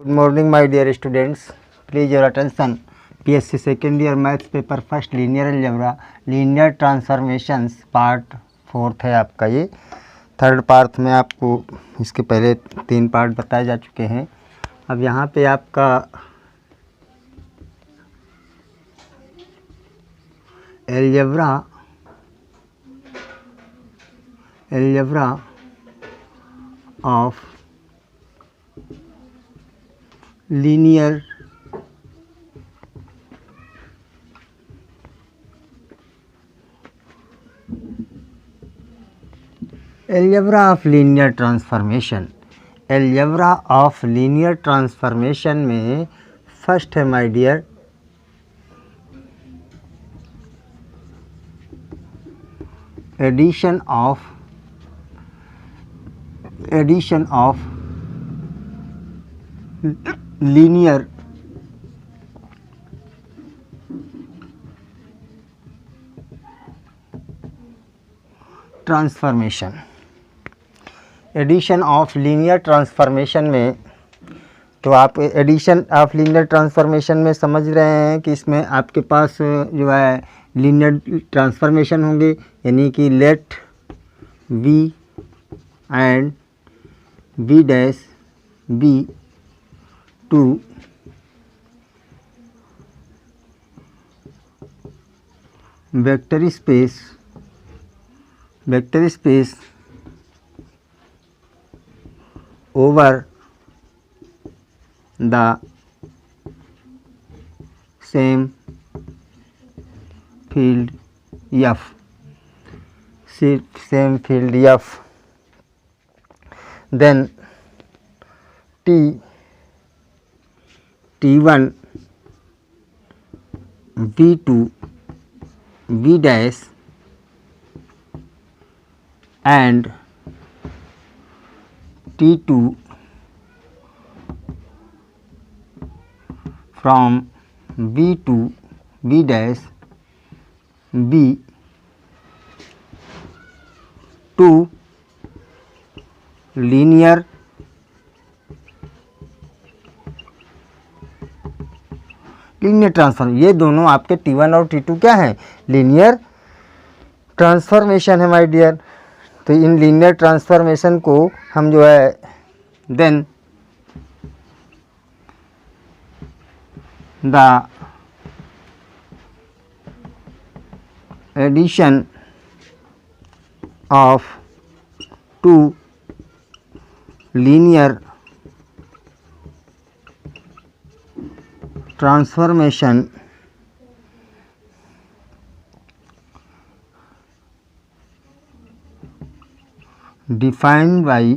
Good morning, my dear students. Please your attention. PSC second year maths paper first linear algebra linear transformations part 4 है आपका। ये third part में आपको इसके पहले 3 पार्ट बताए जा चुके हैं। अब यहाँ पे आपका algebra of linear algebra of linear transformation. Algebra of linear transformation में फर्स्ट है my dear addition of linear transformation. Addition of linear transformation में तो आप एडिशन ऑफ लीनियर ट्रांसफॉर्मेशन में समझ रहे हैं कि इसमें आपके पास जो है लीनियर ट्रांसफॉर्मेशन होंगे, यानी कि let v and v dash b two vector space over the same field F, then T1 V2 V dash and T2 from V to V dash B to linear transform. ये दोनों आपके T1 और T2 क्या है? Linear transformation है my dear. तो इन linear transformation को हम जो है then the addition of two linear transformation defined by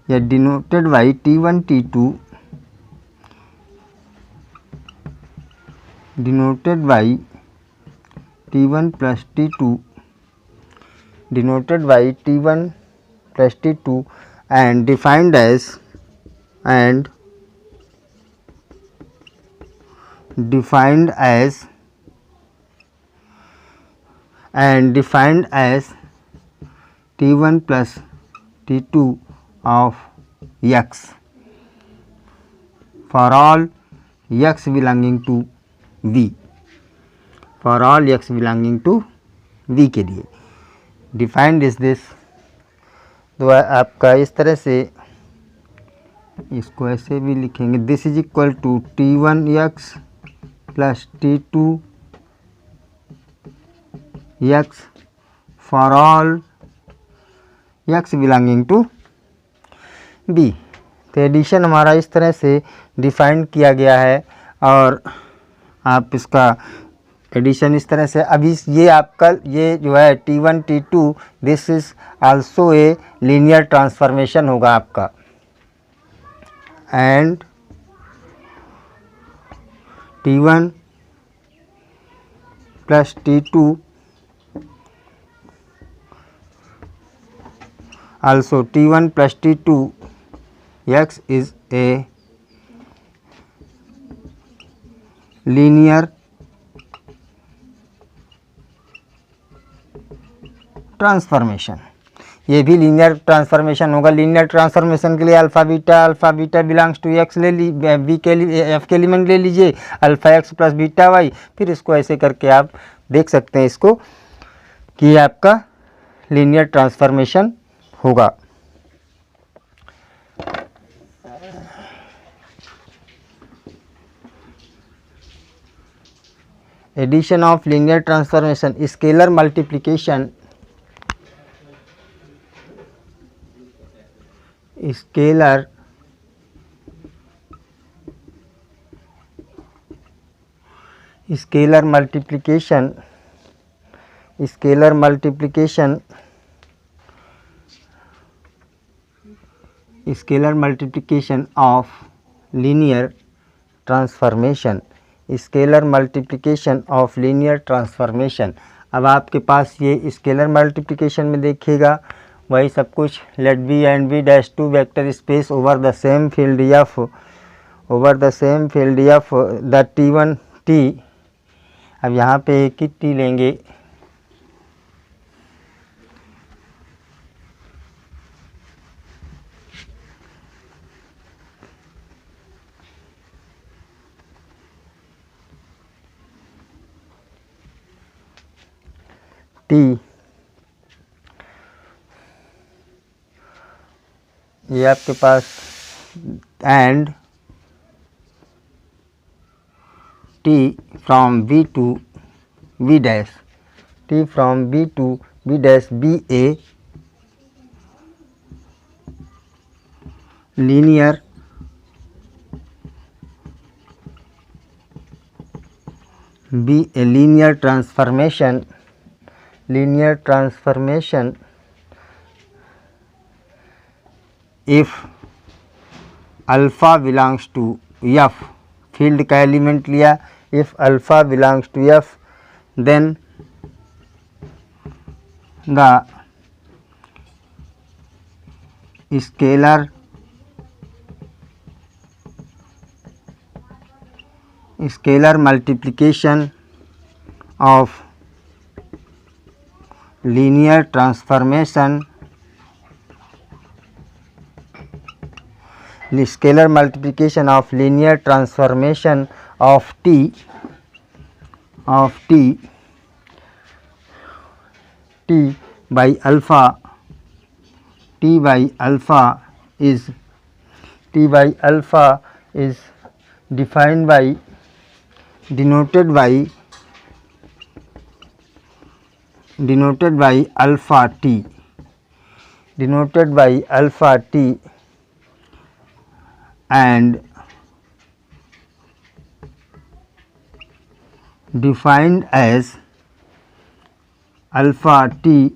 या denoted by T1 T2 denoted by T1 plus T2 denoted by T1 plus T2 and defined as T1 plus T2 of x for all x belonging to V, for all x belonging to V के लिए defined is this. तो आपका इस तरह से इसको ऐसे भी लिखेंगे, this is equal to T1x plus T2 x for all x belonging to b। तो एडिशन हमारा इस तरह से डिफाइंड किया गया है और आप इसका एडिशन इस तरह से अभी ये आपका ये जो है T1 T2 this is also a linear transformation होगा आपका, and T1 plus T2 also T1 plus T2 x is a linear transformation. ये भी लीनियर ट्रांसफॉर्मेशन होगा। लीनियर ट्रांसफॉर्मेशन के लिए alpha beta belongs to X ले ली, बी के एफ के एलिमेंट ले लीजिए, alpha X plus beta Y, फिर इसको ऐसे करके आप देख सकते हैं इसको कि ये आपका लीनियर ट्रांसफॉर्मेशन होगा। Addition of linear transformation, scalar multiplication, scalar multiplication, scalar multiplication, scalar multiplication of linear transformation, scalar multiplication of linear transformation. अब आपके पास ये स्केलर मल्टीप्लिकेशन में देखिएगा वही सब कुछ, let B and B dash two vector space over the same field F, over the same field F the T1 T। अब यहाँ पे एक ही T लेंगे, T, ये आपके पास and T from B to B dash, T from B to B dash be a linear be a linear transformation, linear transformation if alpha belongs to F, field का element लिया, if alpha belongs to F then the scalar multiplication of linear transformation, scalar multiplication of linear transformation of T by alpha, T by alpha is defined by, denoted by alpha T, denoted by alpha T and defined as alpha T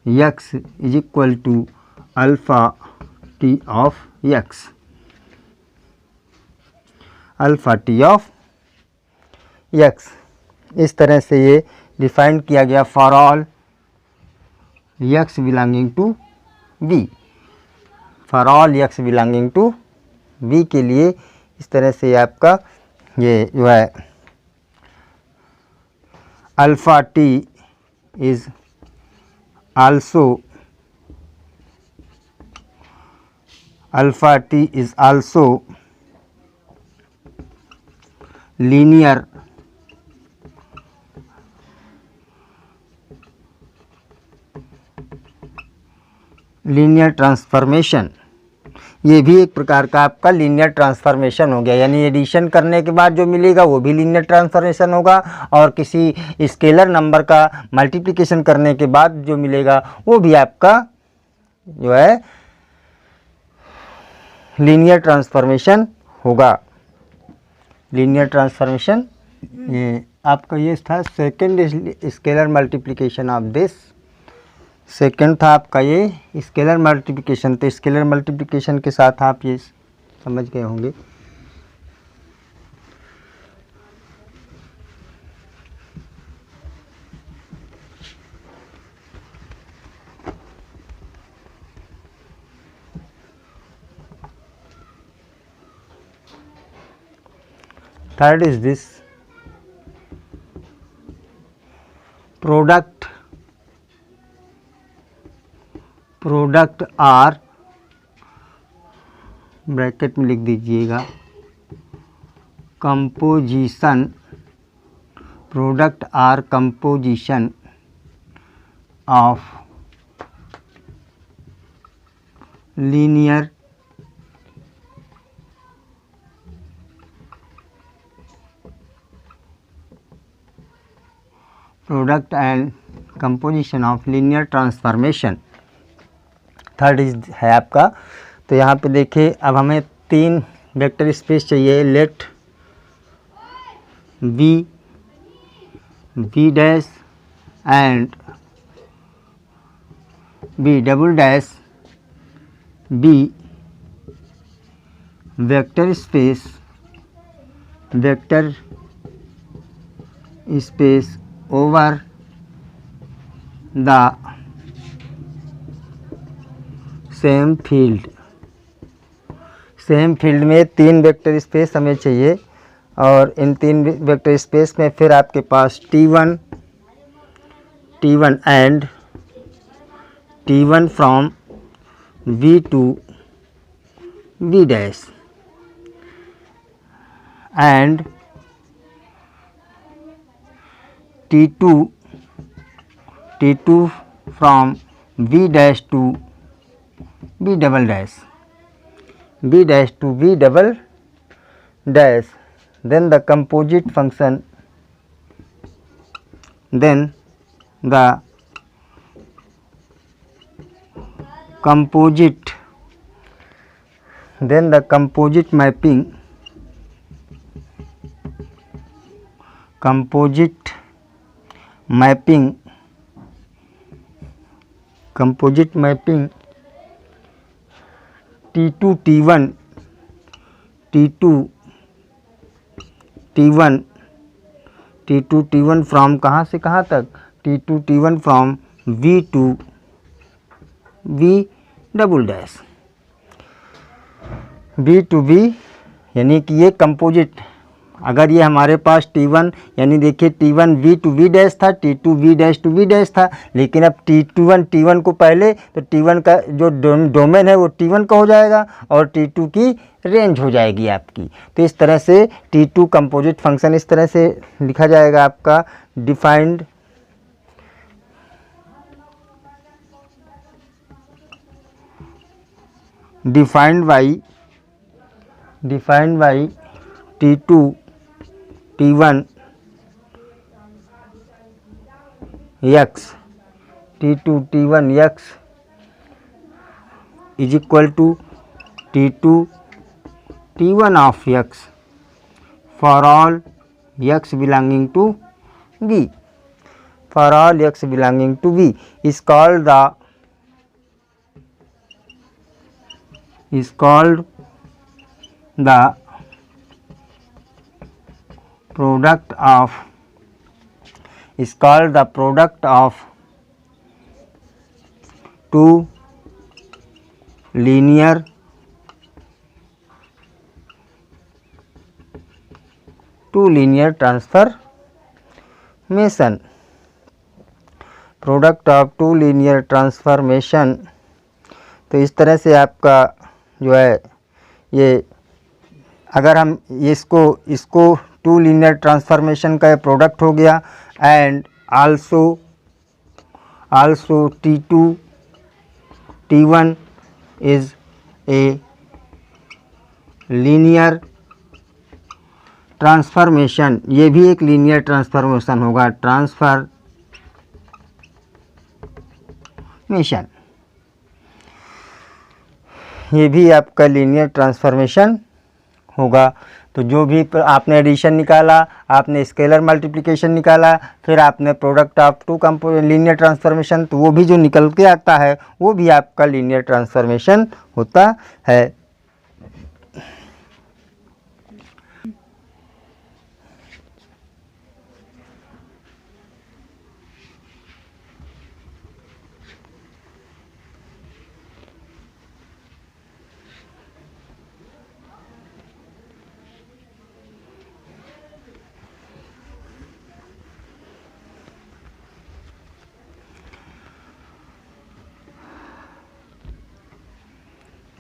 x is equal to alpha T of x, alpha T of x। इस तरह से ये define किया गया for all x belonging to b, for all x belonging to b के लिए इस तरह से आपका ये जो है alpha T is also, alpha T is also linear transformation. ये भी एक प्रकार का आपका लीनियर ट्रांसफॉर्मेशन हो गया, यानी एडिशन करने के बाद जो मिलेगा वो भी लीनियर ट्रांसफॉर्मेशन होगा और किसी स्केलर नंबर का मल्टीप्लिकेशन करने के बाद जो मिलेगा वो भी आपका जो है लीनियर ट्रांसफॉर्मेशन होगा। लीनियर ट्रांसफॉर्मेशन ये आपका ये था second scalar multiplication of this, second था आपका ये स्केलर मल्टीप्लिकेशन। तो स्केलर मल्टीप्लिकेशन के साथ आप ये समझ गए होंगे। Third is this product product or, bracket में लिख दीजिएगा, composition, product or composition of linear product and composition of linear transformation. Third is है आपका, तो यहाँ पे देखिए अब हमें 3 वेक्टर स्पेस चाहिए। Late V dash and V double dash B vector space over the same field. Same field में 3 वेक्टर स्पेस हमें चाहिए और इन 3 वेक्टर स्पेस में फिर आपके पास T1 and T1 from V to V dash and T2 from V dash to V double dash, V dash to V double dash, then the composite function, then the composite mapping, T1 from कहाँ से कहाँ तक, T1 from V to V double dash, V to V, यानी कि ये composite. अगर ये हमारे पास T1 यानी देखिए T1 V to V dash था, T2 V dash to V dash था, लेकिन अब T1 को पहले तो T1 का जो डोमेन है वो T1 का हो जाएगा और T2 की रेंज हो जाएगी आपकी। तो इस तरह से T2 कंपोजिट फंक्शन इस तरह से लिखा जाएगा आपका, defined by T2 T1 x, T2 T1 x is equal to T2 T1 of x for all x belonging to V. For all x belonging to V is called the product of two linear transformation, product of 2 linear transformation. तो इस तरह से आपका जो है ये, अगर हम इसको 2 लीनियर ट्रांसफॉर्मेशन का प्रोडक्ट हो गया, and also T2 T1 is a linear transformation, ये भी एक लीनियर ट्रांसफॉर्मेशन होगा, ये भी आपका लीनियर ट्रांसफॉर्मेशन होगा। तो जो भी आपने एडिशन निकाला, आपने स्केलर मल्टीप्लिकेशन निकाला, फिर आपने प्रोडक्ट ऑफ 2 लीनियर ट्रांसफॉर्मेशन, तो वो भी जो निकल के आता है वो भी आपका लीनियर ट्रांसफॉर्मेशन होता है।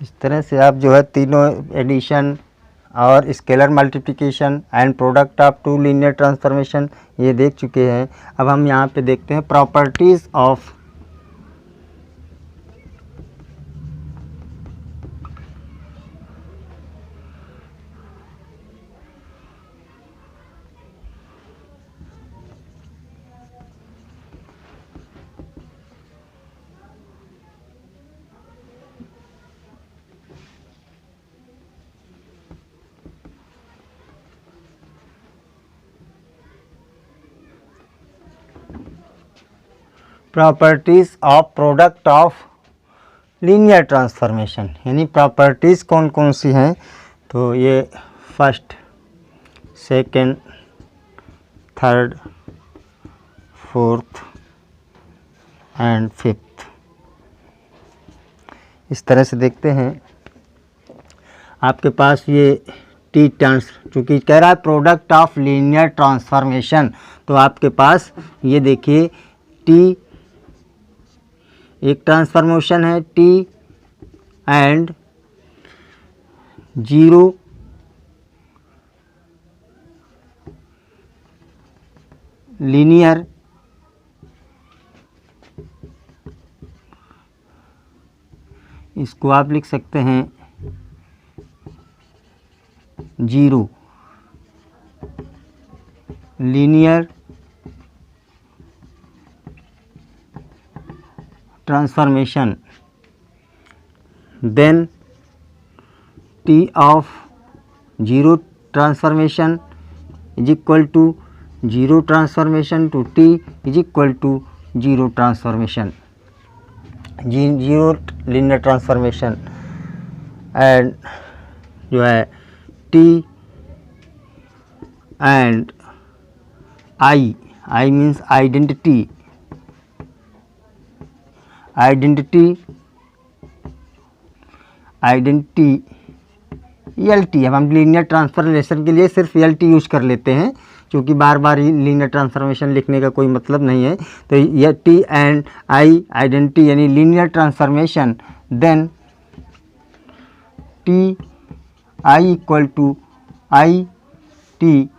इस तरह से आप जो है तीनों एडिशन और scalar multiplication and product of two linear transformation ये देख चुके हैं। अब हम यहाँ पे देखते हैं properties of product of linear transformation, यानी प्रॉपर्टीज़ कौन कौन सी हैं। तो ये first, second, third, fourth and fifth, इस तरह से देखते हैं। आपके पास ये टी ट्रांस, चूँकि कह रहा है प्रोडक्ट ऑफ लीनियर ट्रांसफॉर्मेशन, तो आपके पास ये देखिए टी एक ट्रांसफॉर्मेशन है टी एंड जीरो लीनियर इसको आप लिख सकते हैं zero linear transformation, then T of zero transformation is equal to zero transformation to T is equal to zero transformation, zero linear transformation. And जो है T and I, I means identity, identity L T. अब हम linear transformation के लिए सिर्फ L T use कर लेते हैं, क्योंकि बार बार लीनियर ट्रांसफॉर्मेशन लिखने का कोई मतलब नहीं है। तो यह टी एंड आई आइडेंटिटी यानी linear transformation, then T I equal to I T,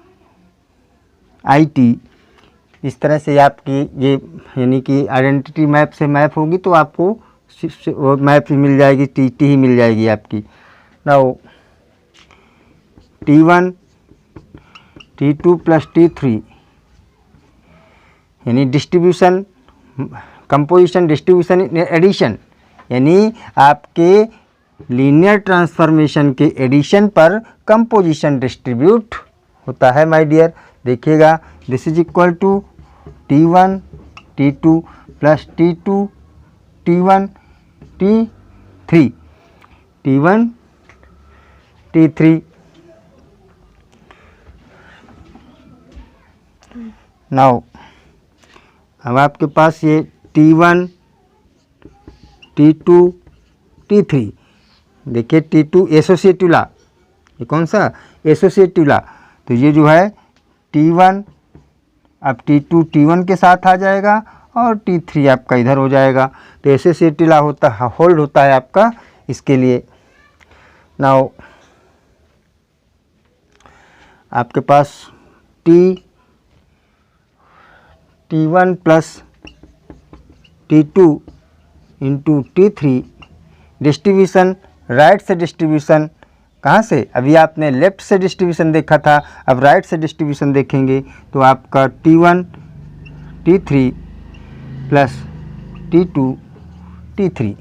इस तरह से आपकी ये यानी कि आइडेंटिटी मैप से मैप होगी तो आपको वो मैप ही मिल जाएगी, टी ही मिल जाएगी आपकी। Now T1 T2 plus T3 यानी डिस्ट्रीब्यूशन, कंपोजिशन, डिस्ट्रीब्यूशन, एडिशन, यानी आपके लीनियर ट्रांसफॉर्मेशन के एडिशन पर कंपोजिशन डिस्ट्रीब्यूट होता है माय डियर। देखिएगा, this is equal to T1 T2 plus T2 T1 T3, T1 T3। Now अब आपके पास ये T1 T2 T3, देखिए T2 एसोसिएटिव ला, ये कौन सा एसोसिएटिव ला, तो ये जो है T1 अब T2 T1 के साथ आ जाएगा और T3 आपका इधर हो जाएगा। तो एसोसिएटिव ला होता है, होल्ड होता है आपका इसके लिए। नाउ आपके पास T1 plus T2 into T3, distribution right से डिस्ट्रीब्यूशन, कहाँ से, अभी आपने लेफ़्ट से डिस्ट्रीब्यूशन देखा था, अब राइट से डिस्ट्रीब्यूशन देखेंगे तो आपका T1 T3 plus T2 T3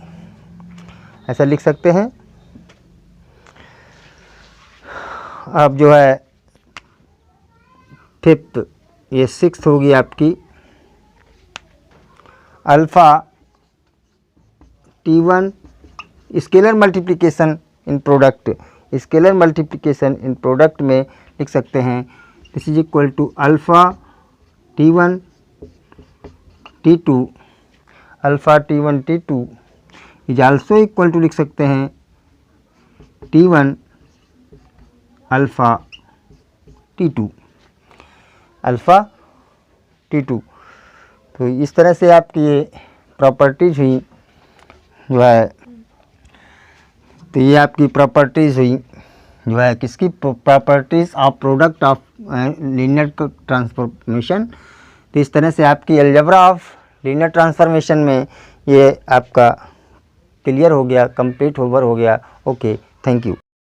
ऐसा लिख सकते हैं। अब जो है फिफ्थ, ये सिक्स्थ होगी आपकी alpha T1 scalar multiplication in product, scalar multiplication in product में लिख सकते हैं this is equal to alpha T1 T2, alpha T1 T2 is also equal to लिख सकते हैं T1 alpha T2, alpha T2। तो इस तरह से आपकी ये प्रॉपर्टीज हुई जो है तो ये आपकी प्रॉपर्टीज़ हुई जो है किसकी, properties of product of linear transformation. तो इस तरह से आपकी अलजेब्रा ऑफ लीनियर ट्रांसफॉर्मेशन में ये आपका क्लियर हो गया, कंप्लीट ओवर हो गया। Okay, thank you.